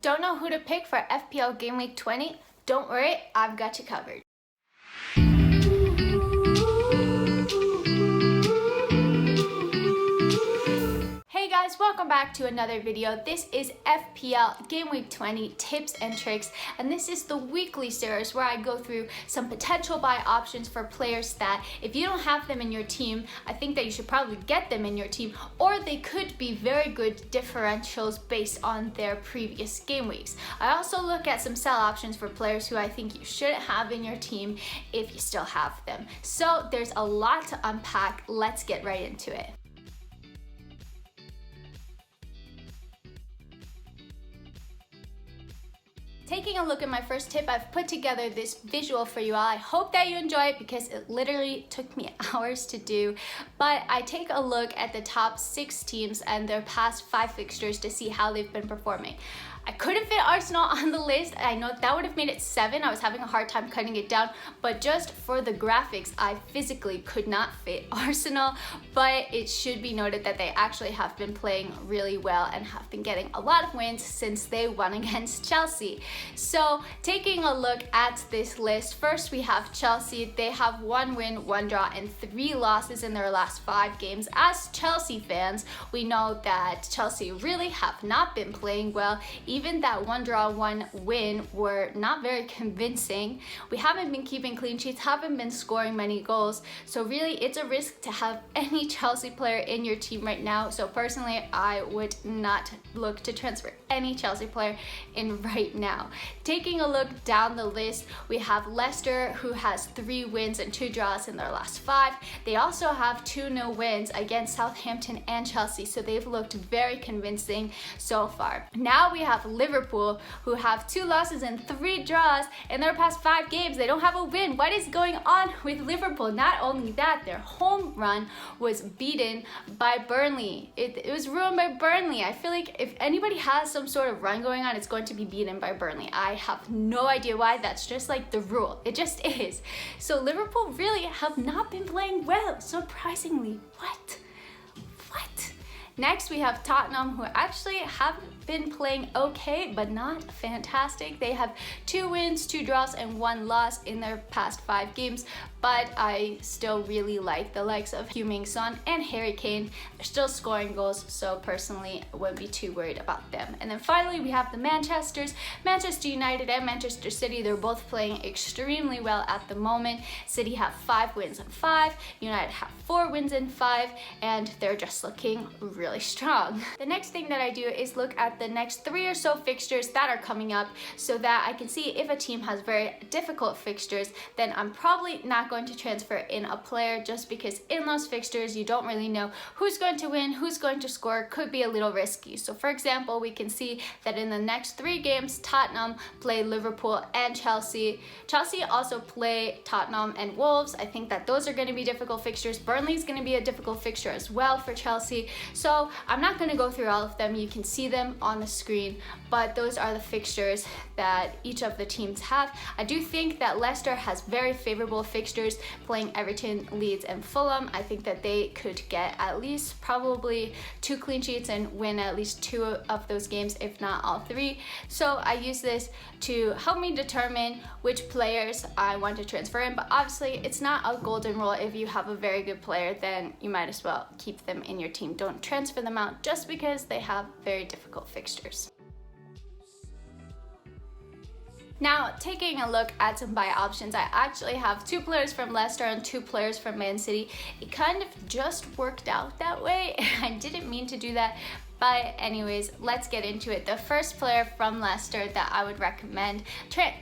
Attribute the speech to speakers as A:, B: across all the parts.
A: Don't know who to pick for FPL Gameweek 20? Don't worry, I've got you covered. Hey guys, welcome back to another video. This is FPL Gameweek 20 tips and tricks, and this is the weekly series where I go through some potential buy options for players that if you don't have them in your team, I think that you should probably get them in your team, or they could be very good differentials based on their previous game weeks. I also look at some sell options for players who I think you shouldn't have in your team if you still have them. So there's a lot to unpack. Let's get right into it. Taking a look at my first tip, I've put together this visual for you all. I hope that you enjoy it because it literally took me hours to do. But I take a look at the top 6 teams and their past 5 fixtures to see how they've been performing. I couldn't fit Arsenal on the list. I know that would have made it 7. I was having a hard time cutting it down, but just for the graphics, I physically could not fit Arsenal. But it should be noted that they actually have been playing really well and have been getting a lot of wins since they won against Chelsea. So taking a look at this list, first we have Chelsea. They have 1 win, 1 draw, and 3 losses in their last 5 games. As Chelsea fans, we know that Chelsea really have not been playing well. Even that 1 draw, 1 win were not very convincing. We haven't been keeping clean sheets, haven't been scoring many goals. So really, it's a risk to have any Chelsea player in your team right now. So personally, I would not look to transfer any Chelsea player in right now. Taking a look down the list, we have Leicester, who has 3 wins and 2 draws in their last 5. They also have 2 no wins against Southampton and Chelsea. So they've looked very convincing so far. Now we have Liverpool, who have 2 losses and 3 draws in their past 5 games. They don't have a win. What is going on with Liverpool? Not only that, their home run was beaten by Burnley. It was ruined by Burnley. I feel like if anybody has some sort of run going on, it's going to be beaten by Burnley. I have no idea why. That's just like the rule. It just is. So Liverpool really have not been playing well, surprisingly. What? Next, we have Tottenham, who actually have been playing okay, but not fantastic. They have 2 wins, 2 draws, and 1 loss in their past 5 games, but I still really like the likes of Heung-min Son and Harry Kane. They're still scoring goals, so personally, I wouldn't be too worried about them. And then finally, we have the Manchester United and Manchester City. They're both playing extremely well at the moment. City have 5 wins and 5, United have 4 wins and 5, and they're just looking really strong. The next thing that I do is look at the next 3 or so fixtures that are coming up so that I can see if a team has very difficult fixtures. Then I'm probably not going to transfer in a player, just because in those fixtures you don't really know who's going to win, who's going to score. Could be a little risky. So for example, we can see that in the next 3 games, Tottenham play Liverpool and Chelsea. Chelsea also play Tottenham and Wolves. I think that those are going to be difficult fixtures. Burnley is going to be a difficult fixture as well for Chelsea. So I'm not going to go through all of them. You can see them on the screen, but those are the fixtures that each of the teams have. I do think that Leicester has very favorable fixtures, playing Everton, Leeds, and Fulham. I think that they could get at least probably 2 clean sheets and win at least 2 of those games, if not all 3. So I use this to help me determine which players I want to transfer in, but obviously it's not a golden rule. If you have a very good player, then you might as well keep them in your team. Don't transfer them out just because they have very difficult fixtures. Now, taking a look at some buy options, I actually have 2 players from Leicester and 2 players from Man City. It kind of just worked out that way. I didn't mean to do that. But anyways, let's get into it. The first player from Leicester that I would recommend,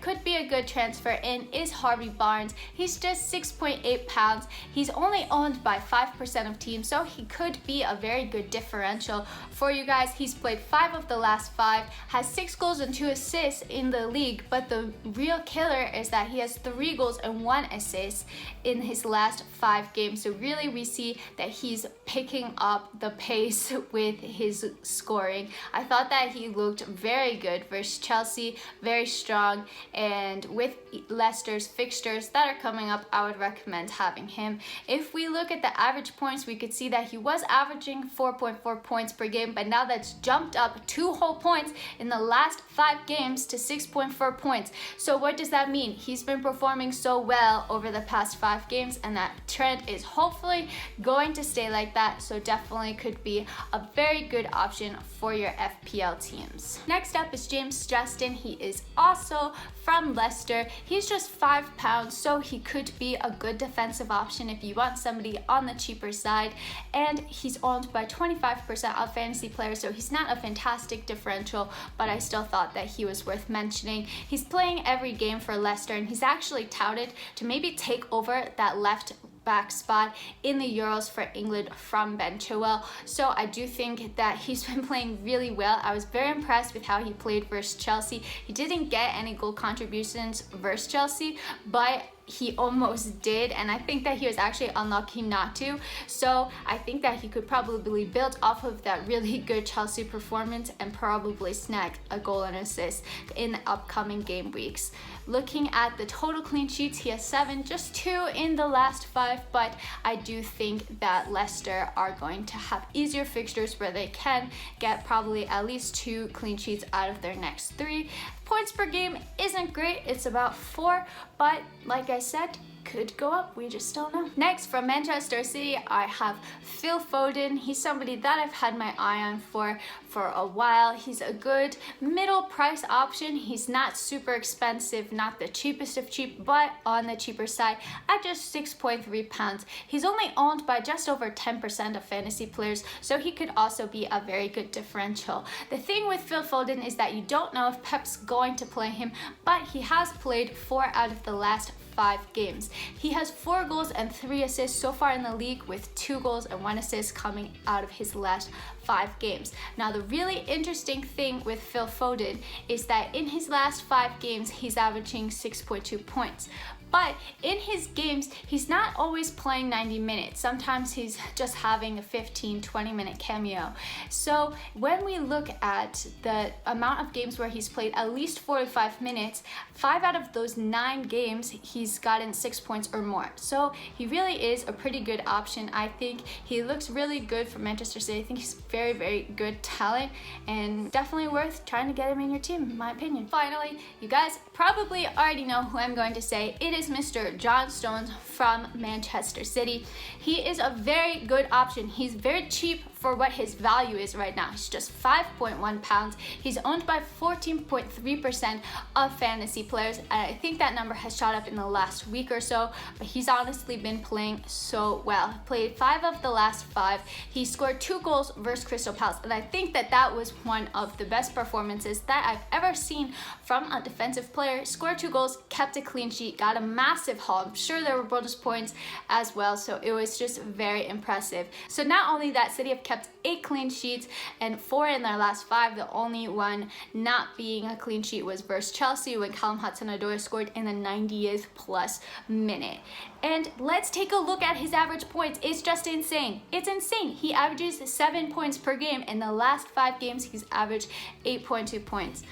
A: could be a good transfer in, is Harvey Barnes. He's just £6.8. He's only owned by 5% of teams, so he could be a very good differential for you guys. He's played 5 of the last 5, has 6 goals and 2 assists in the league, but the real killer is that he has 3 goals and 1 assist in his last 5 games. So really we see that he's picking up the pace with his scoring. I thought that he looked very good versus Chelsea, very strong, and with Leicester's fixtures that are coming up, I would recommend having him. If we look at the average points, we could see that he was averaging 4.4 points per game, but now that's jumped up 2 whole points in the last 5 games to 6.4 points. So what does that mean? He's been performing so well over the past 5 games, and that trend is hopefully going to stay like that, so definitely could be a very good option for your FPL teams. Next up is James Justin. He is also from Leicester. He's just £5, so he could be a good defensive option if you want somebody on the cheaper side, and he's owned by 25% of fantasy players, so he's not a fantastic differential, but I still thought that he was worth mentioning. He's playing every game for Leicester, and he's actually touted to maybe take over that left back spot in the Euros for England from Ben Chilwell. So I do think that he's been playing really well. I was very impressed with how he played versus Chelsea. He didn't get any goal contributions versus Chelsea, but he almost did, and I think that he was actually unlucky not to. So I think that he could probably build off of that really good Chelsea performance and probably snag a goal and assist in the upcoming game weeks. Looking at the total clean sheets, he has 7, just 2 in the last 5, but I do think that Leicester are going to have easier fixtures where they can get probably at least 2 clean sheets out of their next 3. Points per game isn't great, it's about 4, but like I said, could go up, we just don't know. Next, from Manchester City, I have Phil Foden. He's somebody that I've had my eye on for a while. He's a good middle price option. He's not super expensive, not the cheapest of cheap, but on the cheaper side at just £6.3. He's only owned by just over 10% of fantasy players, so he could also be a very good differential. The thing with Phil Foden is that you don't know if Pep's going to play him, but he has played 4 out of the last 5 games. He has 4 goals and 3 assists so far in the league, with 2 goals and 1 assist coming out of his last 5 games. Now, the really interesting thing with Phil Foden is that in his last 5 games, he's averaging 6.2 points. But in his games, he's not always playing 90 minutes. Sometimes he's just having a 15-20 minute cameo. So when we look at the amount of games where he's played at least 45 minutes, 5 out of those 9 games, he's gotten 6 points or more. So he really is a pretty good option. I think he looks really good for Manchester City. I think he's very, very good talent and definitely worth trying to get him in your team, in my opinion. Finally, you guys probably already know who I'm going to say. It is Mr. John Stones from Manchester City. He is a very good option. He's very cheap for what his value is right now. He's just £5.1. He's owned by 14.3% of fantasy players, and I think that number has shot up in the last week or so, but he's honestly been playing so well. Played 5 of the last 5. He scored 2 goals versus Crystal Palace, and I think that that was one of the best performances that I've ever seen from a defensive player. Scored 2 goals, kept a clean sheet, got a massive haul. I'm sure there were bonus points as well, so it was just very impressive. So not only that, City have kept 8 clean sheets and 4 in their last 5. The only one not being a clean sheet was versus Chelsea when Callum Hudson-Odoi scored in the 90th plus minute. And let's take a look at his average points. It's just insane. It's insane. He averages 7 points per game. In the last 5 games, he's averaged 8.2 points.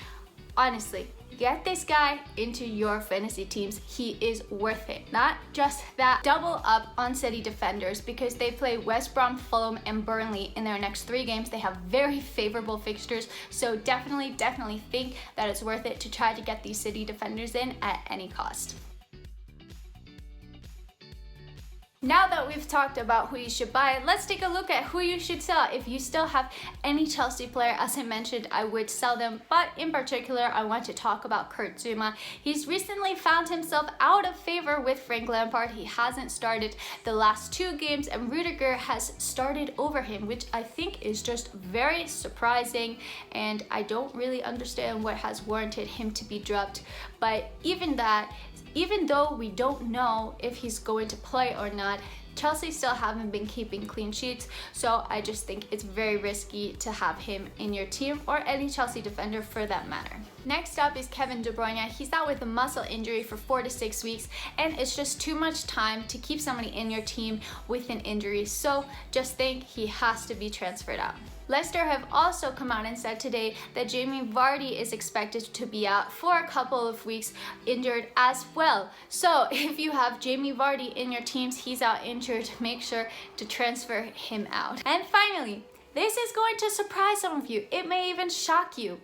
A: Honestly, get this guy into your fantasy teams. He is worth it. Not just that, double up on City defenders because they play West Brom, Fulham, and Burnley in their next 3 games. They have very favorable fixtures, so definitely think that it's worth it to try to get these City defenders in at any cost. Now that we've talked about who you should buy, let's take a look at who you should sell. If you still have any Chelsea player, as I mentioned, I would sell them, but in particular, I want to talk about Kurt Zouma. He's recently found himself out of favor with Frank Lampard. He hasn't started the last 2 games, and Rudiger has started over him, which I think is just very surprising, and I don't really understand what has warranted him to be dropped. But even though we don't know if he's going to play or not, Chelsea still haven't been keeping clean sheets, so I just think it's very risky to have him in your team, or any Chelsea defender for that matter. Next up is Kevin De Bruyne. He's out with a muscle injury for 4 to 6 weeks, and it's just too much time to keep somebody in your team with an injury, so just think he has to be transferred out. Leicester have also come out and said today that Jamie Vardy is expected to be out for a couple of weeks, injured as well. So if you have Jamie Vardy in your teams, he's out injured, make sure to transfer him out. And finally, this is going to surprise some of you. It may even shock you.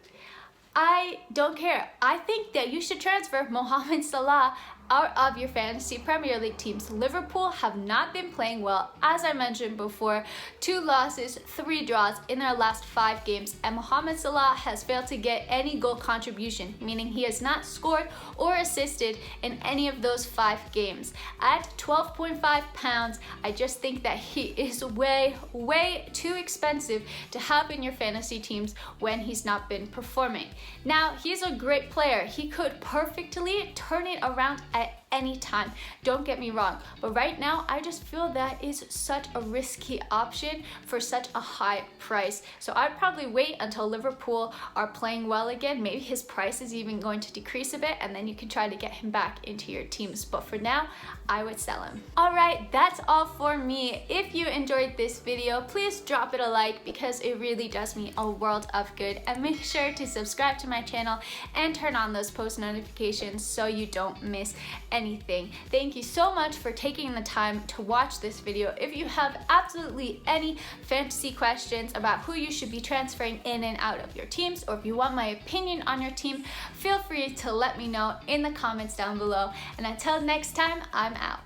A: I don't care. I think that you should transfer Mohamed Salah out of your fantasy Premier League teams. Liverpool have not been playing well, as I mentioned before. 2 losses, 3 draws in their last 5 games, and Mohamed Salah has failed to get any goal contribution, meaning he has not scored or assisted in any of those 5 games. At £12.5, I just think that he is way too expensive to have in your fantasy teams when he's not been performing. Now, he's a great player. He could perfectly turn it around at any time, don't get me wrong, but right now I just feel that is such a risky option for such a high price. So I'd probably wait until Liverpool are playing well again. Maybe his price is even going to decrease a bit, and then you can try to get him back into your teams, but for now I would sell him. Alright, that's all for me. If you enjoyed this video, please drop it a like because it really does me a world of good, and make sure to subscribe to my channel and turn on those post notifications so you don't miss anything. Thank you so much for taking the time to watch this video. If you have absolutely any fantasy questions about who you should be transferring in and out of your teams, or if you want my opinion on your team, feel free to let me know in the comments down below. And until next time, I'm out.